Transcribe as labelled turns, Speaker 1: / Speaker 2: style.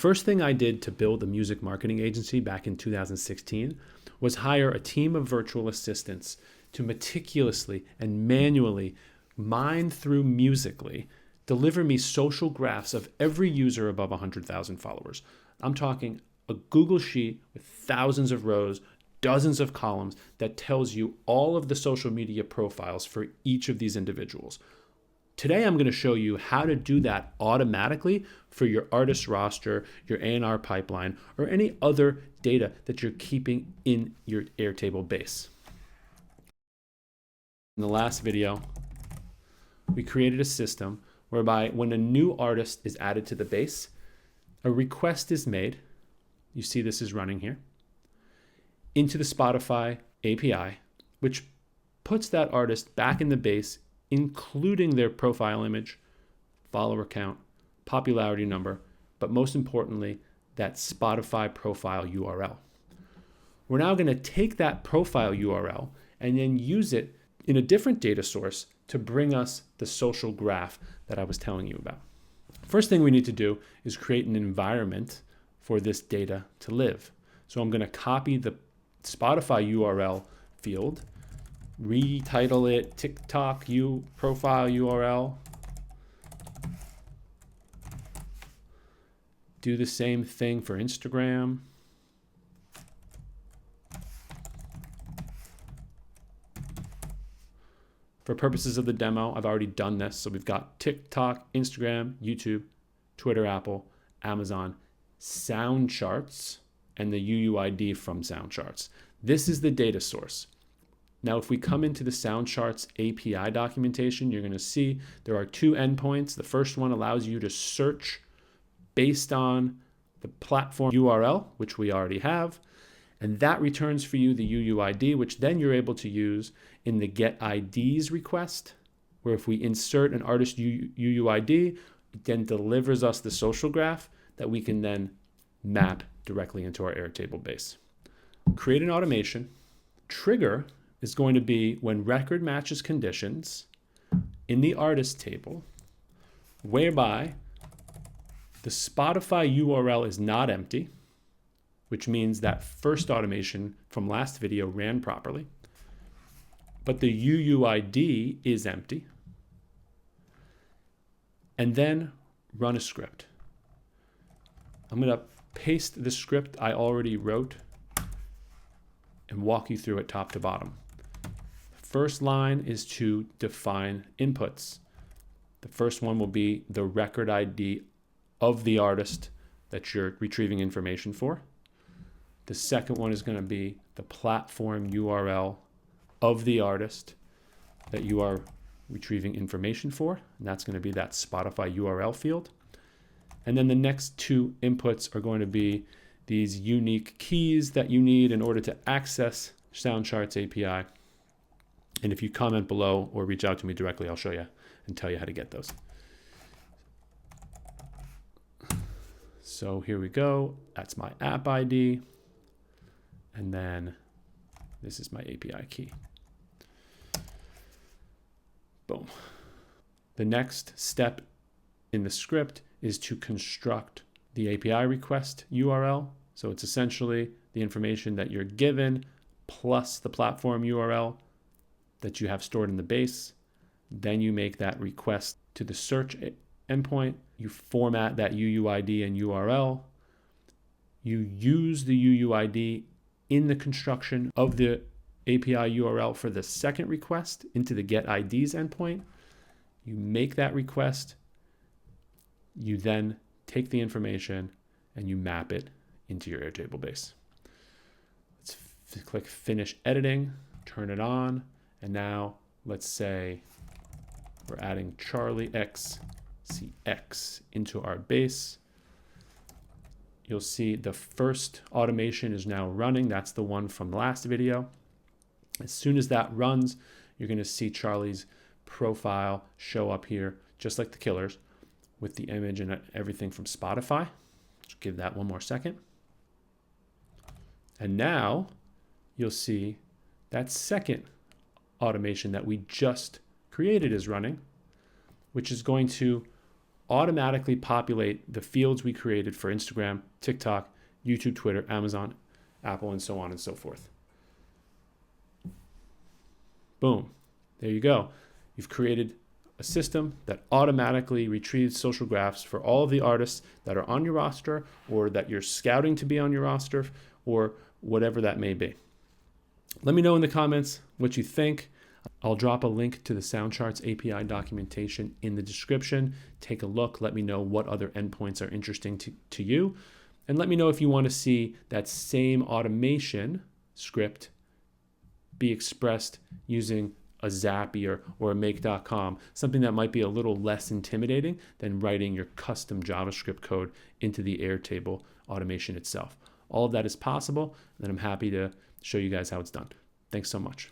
Speaker 1: first thing I did to build a music marketing agency back in 2016 was hire a team of virtual assistants to meticulously and manually mine through Musical.ly, deliver me social graphs of every user above 100,000 followers. I'm talking a Google sheet with thousands of rows, dozens of columns that tells you all of the social media profiles for each of these individuals. Today, I'm going to show you how to do that automatically for your artist roster, your A&R pipeline, or any other data that you're keeping in your Airtable base. In the last video, we created a system whereby when a new artist is added to the base, a request is made. You see this is running here into the Spotify API, which puts that artist back in the base, including their profile image, follower count, popularity number, but most importantly, that Spotify profile URL. We're now going to take that profile URL and then use it in a different data source to bring us the social graph that I was telling you about. First thing we need to do is create an environment for this data to live. So I'm going to copy the Spotify URL field, retitle it TikTok profile URL. Do the same thing for Instagram. For purposes of the demo, I've already done this. So we've got TikTok, Instagram, YouTube, Twitter, Apple, Amazon, Soundcharts, and the UUID from Soundcharts. This is the data source. Now, if we come into the Soundcharts API documentation, you're going to see there are two endpoints. The first one allows you to search based on the platform URL, which we already have, and that returns for you the UUID, which then you're able to use in the Get IDs request, where if we insert an artist UUID, it then delivers us the social graph that we can then map directly into our Airtable base. Create an automation. Trigger is going to be when record matches conditions in the artist table, whereby the Spotify URL is not empty, which means that first automation from last video ran properly, but the UUID is empty, and then run a script. I'm going to paste the script I already wrote and walk you through it top to bottom. First line is to define inputs. The first one will be the record ID of the artist that you're retrieving information for. The second one is going to be the platform URL of the artist that you are retrieving information for, and that's going to be that Spotify URL field. And then the next two inputs are going to be these unique keys that you need in order to access Soundcharts API. And if you comment below or reach out to me directly, I'll show you and tell you how to get those. So here we go. That's my app ID. And then this is my API key. Boom. The next step in the script is to construct the API request URL. So it's essentially the information that you're given plus the platform URL that you have stored in the base. Then you make that request to the search endpoint. You format that UUID and URL. You use the UUID in the construction of the API URL for the second request into the Get IDs endpoint. You make that request. You then take the information and you map it into your Airtable base. Let's click Finish Editing, turn it on, and now let's say we're adding Charlie XCX into our base. You'll see the first automation is now running. That's the one from the last video. As soon as that runs, you're going to see Charlie's profile show up here, just like the Killers, with the image and everything from Spotify. Let's give that one more second. And now you'll see that second automation that we just created is running, which is going to automatically populate the fields we created for Instagram, TikTok, YouTube, Twitter, Amazon, Apple, and so on and so forth. Boom. There you go. You've created a system that automatically retrieves social graphs for all of the artists that are on your roster or that you're scouting to be on your roster or whatever that may be. Let me know in the comments what you think. I'll drop a link to the Soundcharts API documentation in the description. Take a look. Let me know what other endpoints are interesting to you. And let me know if you want to see that same automation script be expressed using a Zapier or a make.com, something that might be a little less intimidating than writing your custom JavaScript code into the Airtable automation itself. All of that is possible, and I'm happy to show you guys how it's done. Thanks so much.